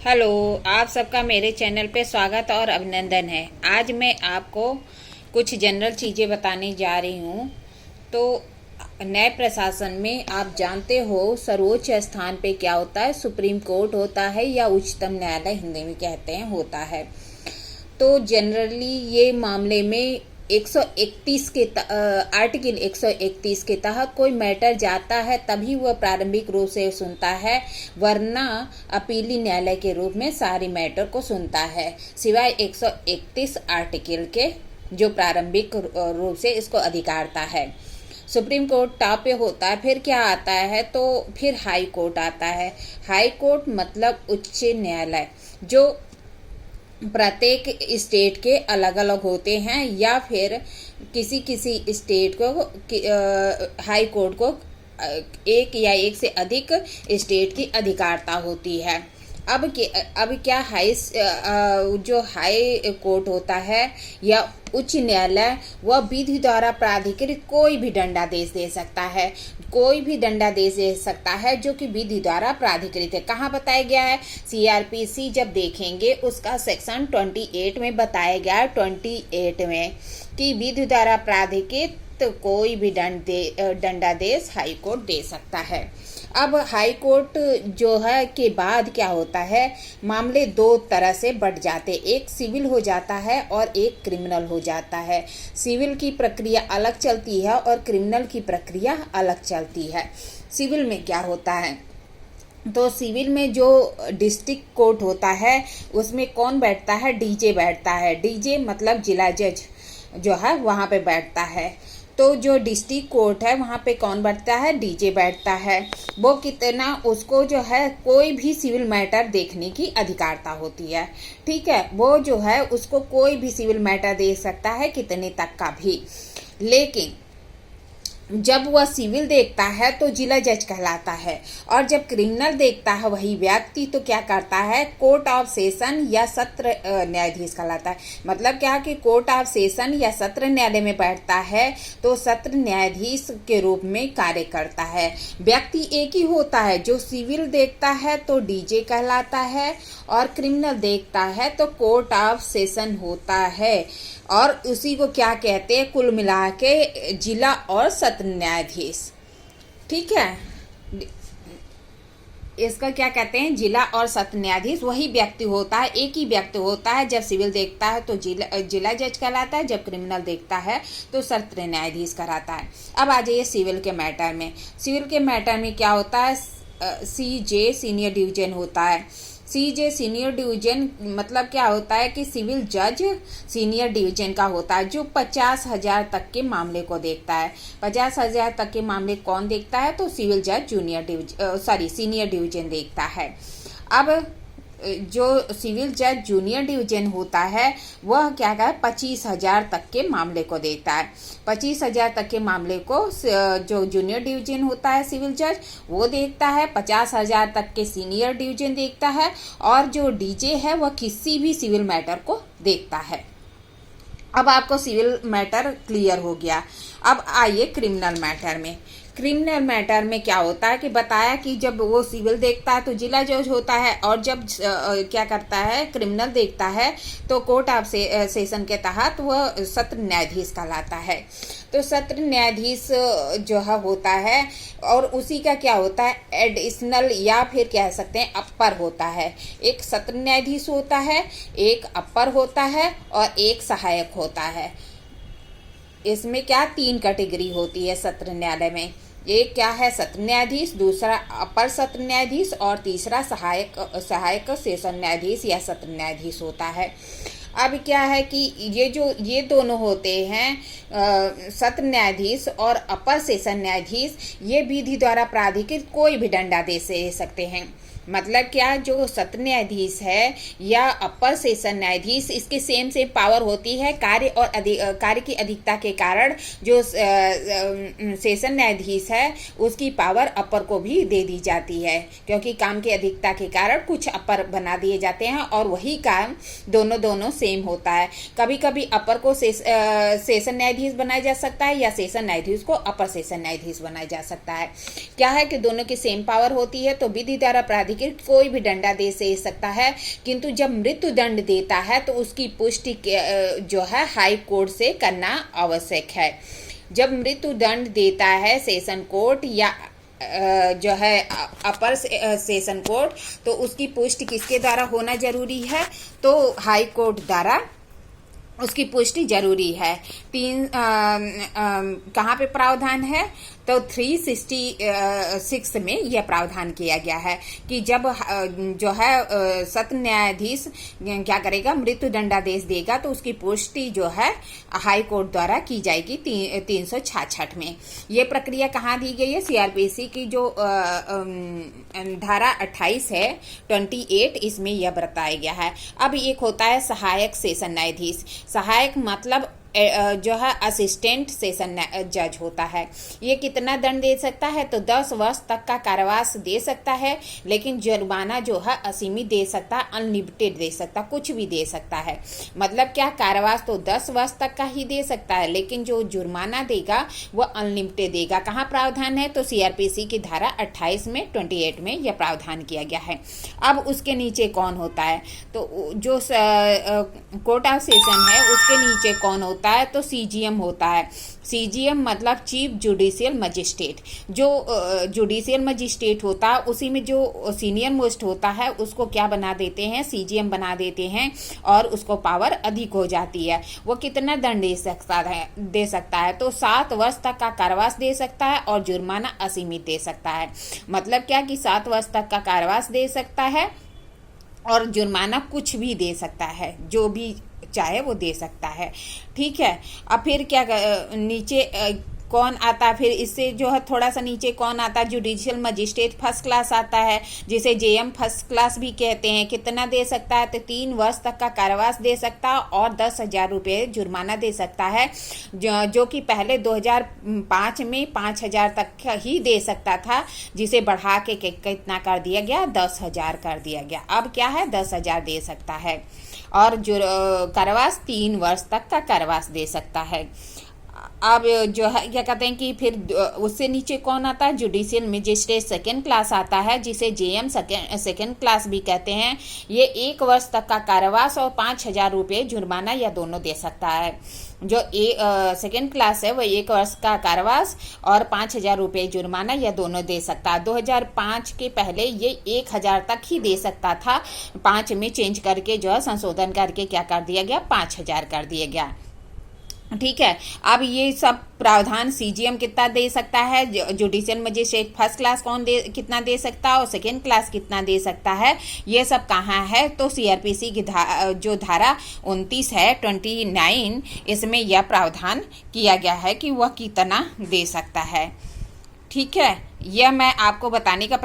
Hello, आप सबका मेरे चैनल पे स्वागत और अभिनंदन है। आज मैं आपको कुछ जनरल चीज़ें बताने जा रही हूँ। तो न्याय प्रशासन में आप जानते हो सर्वोच्च स्थान पे क्या होता है, सुप्रीम कोर्ट होता है या उच्चतम न्यायालय हिंदी में कहते हैं होता है। तो जनरली ये मामले में 131 के आर्टिकल 131 के तहत कोई मैटर जाता है तभी वह प्रारंभिक रूप से सुनता है, वरना अपीली न्यायालय के रूप में सारी मैटर को सुनता है, सिवाय 131 आर्टिकल के जो प्रारंभिक रूप से इसको अधिकारता है। सुप्रीम कोर्ट टॉप पे होता है। फिर क्या आता है, तो फिर हाई कोर्ट आता है। हाई कोर्ट मतलब उच्च न्यायालय, जो प्रत्येक स्टेट के अलग अलग होते हैं, या फिर किसी किसी स्टेट को हाई कोर्ट को एक या एक से अधिक स्टेट की अधिकारता होती है। अब क्या जो हाई कोर्ट होता है या उच्च न्यायालय, वह विधि द्वारा प्राधिकृत कोई भी दंडादेश दे सकता है, कोई भी दंडादेश दे सकता है जो कि विधि द्वारा प्राधिकृत है। कहाँ बताया गया है? सीआरपीसी जब देखेंगे उसका सेक्शन 28 में बताया गया है, 28 में, कि विधि द्वारा प्राधिकृत कोई भी दंडादेश हाई कोर्ट दे सकता है। अब हाई कोर्ट जो है के बाद क्या होता है, मामले दो तरह से बढ़ जाते, एक सिविल हो जाता है और एक क्रिमिनल हो जाता है। सिविल की प्रक्रिया अलग चलती है और क्रिमिनल की प्रक्रिया अलग चलती है। सिविल में क्या होता है, तो सिविल में जो डिस्ट्रिक्ट कोर्ट होता है उसमें कौन बैठता है? डीजे बैठता है। डीजे मतलब जिला जज जो है वहाँ पे बैठता है। तो जो डिस्ट्रिक्ट कोर्ट है वहाँ पे कौन बैठता है? डीजे बैठता है। वो कितना, उसको जो है कोई भी सिविल मैटर देखने की अधिकारता होती है, ठीक है। वो जो है उसको कोई भी सिविल मैटर दे सकता है, कितने तक का भी। लेकिन जब वह सिविल देखता है तो जिला जज कहलाता है, और जब क्रिमिनल देखता है वही व्यक्ति तो क्या करता है? कोर्ट ऑफ सेशन या सत्र न्यायाधीश कहलाता है। मतलब क्या कि कोर्ट ऑफ सेशन या सत्र न्यायालय में बैठता है तो सत्र न्यायाधीश के रूप में कार्य करता है। व्यक्ति एक ही होता है, जो सिविल देखता है तो डीजे कहलाता है और क्रिमिनल देखता है तो कोर्ट ऑफ सेशन होता है, और उसी को क्या कहते हैं? कुल मिला के जिला और सत्र न्यायाधीश, ठीक है। इसका क्या कहते हैं? जिला और सत्र न्यायाधीश वही व्यक्ति होता है, एक ही व्यक्ति होता है। जब सिविल देखता है तो जिला जज कहलाता है, जब क्रिमिनल देखता है तो सत्र न्यायाधीश कहलाता है। अब आ जाइए सिविल के मैटर में। सिविल के मैटर में क्या होता है? सीजे सीनियर डिवीजन होता है। सीजे सीनियर डिवीजन मतलब क्या होता है कि सिविल जज सीनियर डिवीजन का होता है, जो 50,000 तक के मामले को देखता है। 50,000 तक के मामले कौन देखता है? तो सिविल जज सीनियर डिवीजन देखता है। अब जो सिविल जज जूनियर डिवीजन होता है वह क्या है? 25,000 तक के मामले को देखता है। 25,000 तक के मामले को जो जूनियर डिवीजन होता है सिविल जज वो देखता है, 50,000 तक के सीनियर डिवीजन देखता है, और जो डीजे है वह किसी भी सिविल मैटर को देखता है। अब आपको सिविल मैटर क्लियर हो गया। अब आइए क्रिमिनल मैटर में। क्रिमिनल मैटर में क्या होता है कि बताया कि जब वो सिविल देखता है तो जिला जज होता है, और जब क्या करता है? क्रिमिनल देखता है तो कोर्ट ऑफ सेशन के तहत वह सत्र न्यायाधीश कहलाता है। तो सत्र न्यायाधीश जो है होता है, और उसी का क्या होता है? एडिशनल या फिर कह सकते हैं अपर होता है। एक सत्र न्यायाधीश होता है, एक अपर होता है और एक सहायक होता है। इसमें क्या 3 कैटेगरी होती है सत्र न्यायालय में। एक क्या है? सत्र न्यायाधीश, दूसरा अपर सत्र न्यायाधीश, और तीसरा सहायक सेशन न्यायाधीश या सत्र न्यायाधीश होता है। अब क्या है कि ये दोनों होते हैं सत्र न्यायाधीश और अपर सेशन न्यायाधीश, ये विधि द्वारा प्राधिकृत कोई भी दंडादेश दे सकते हैं। मतलब क्या, जो सत्र न्यायाधीश है या अपर सेशन न्यायाधीश, इसके सेम पावर होती है। कार्य की अधिकता के कारण जो सेशन न्यायाधीश है उसकी पावर अपर को भी दे दी जाती है, क्योंकि काम की अधिकता के कारण कुछ अपर बना दिए जाते हैं और वही काम दोनों सेम होता है। कभी कभी अपर को सेशन न्यायाधीश बनाया जा सकता है या सेशन न्यायाधीश को अपर सेशन न्यायाधीश बनाया जा सकता है। क्या है कि दोनों की सेम पावर होती है, तो विधि द्वारा अधिकृत कोई भी दंडादेश सकता है, किंतु जब मृत्यु दंड देता है तो उसकी पुष्टि जो है हाई कोर्ट से करना आवश्यक है। जब मृत्यु दंड देता है सेशन कोर्ट या जो है अपर सेशन कोर्ट, तो उसकी पुष्टि किसके द्वारा होना जरूरी है? तो हाई कोर्ट द्वारा उसकी पुष्टि जरूरी है। कहाँ पे प्रावधान है? तो 366 में यह प्रावधान किया गया है कि जब जो है सत्र न्यायाधीश क्या करेगा, मृत्यु दंडादेश देगा तो उसकी पुष्टि जो है हाई कोर्ट द्वारा की जाएगी 366 में। ये प्रक्रिया कहाँ दी गई है? सीआरपीसी की जो धारा 28 है 28, इसमें यह बताया गया है। अब एक होता है सहायक सेशन न्यायाधीश। सहायक मतलब जो है असिस्टेंट सेशन जज होता है। ये कितना दंड दे सकता है? तो 10 वर्ष तक का कारावास दे सकता है, लेकिन जुर्माना जो है असीमित दे सकता है, अनलिमिटेड दे सकता, कुछ भी दे सकता है। मतलब क्या, कारावास तो 10 वर्ष तक का ही दे सकता है, लेकिन जो जुर्माना देगा वह अनलिमिटेड देगा। कहाँ प्रावधान है? तो सीआरपीसी की धारा 28 में 28 में यह प्रावधान किया गया है। अब उसके नीचे कौन होता है? तो जो कोर्ट ऑफ सेशन है उसके नीचे कौन होता है? तो सीजीएम होता है। सीजीएम मतलब चीफ जुडिशियल मजिस्ट्रेट। जो जुडिशियल मजिस्ट्रेट होता है उसी में जो सीनियर मोस्ट होता है उसको क्या बना देते हैं? सीजीएम बना देते हैं, और उसको पावर अधिक हो जाती है। वो कितना दंड दे सकता है? तो 7 वर्ष तक का कारावास दे सकता है और जुर्माना असीमित दे सकता है। मतलब क्या कि 7 वर्ष तक का कारावास दे सकता है और जुर्माना कुछ भी दे सकता है, जो भी चाहे वो दे सकता है। ठीक है। अब फिर क्या नीचे कौन आता है? फिर इससे जो है थोड़ा सा नीचे कौन आता है? जुडिशियल मजिस्ट्रेट फर्स्ट क्लास आता है, जिसे जेएम फर्स्ट क्लास भी कहते हैं। कितना दे सकता है? तो 3 वर्ष तक का कारावास दे सकता है और 10,000 रुपये जुर्माना दे सकता है, जो कि पहले 2005 में 5,000 तक ही दे सकता था, जिसे बढ़ा के कितना कर दिया गया? 10,000 कर दिया गया। अब क्या है? 10,000 दे सकता है, और जो कारावास 3 वर्ष तक का कारावास दे सकता है। अब जो है क्या कहते हैं कि फिर उससे नीचे कौन आता है? जुडिशियल मजिस्ट्रेट सेकेंड क्लास आता है, जिसे जेएम सेकेंड क्लास भी कहते हैं। ये 1 वर्ष तक का कारावास और 5,000 रुपये जुर्माना या दोनों दे सकता है। जो सेकेंड क्लास है वह 1 वर्ष का कारावास और 5,000 रुपये जुर्माना या दोनों दे सकता है। 2005 के पहले ये 1,000 तक ही दे सकता था, 5 में चेंज करके जो है संशोधन करके क्या कर दिया गया? 5,000 कर दिया गया। ठीक है। अब ये सब प्रावधान सीजीएम कितना दे सकता है, जुडिशियल मजिस्ट्रेट फर्स्ट क्लास कितना दे सकता है और सेकेंड क्लास कितना दे सकता है, ये सब कहाँ है? तो सीआरपीसी की जो धारा 29 है 29, इसमें यह प्रावधान किया गया है कि वह कितना दे सकता है। ठीक है। यह मैं आपको बताने का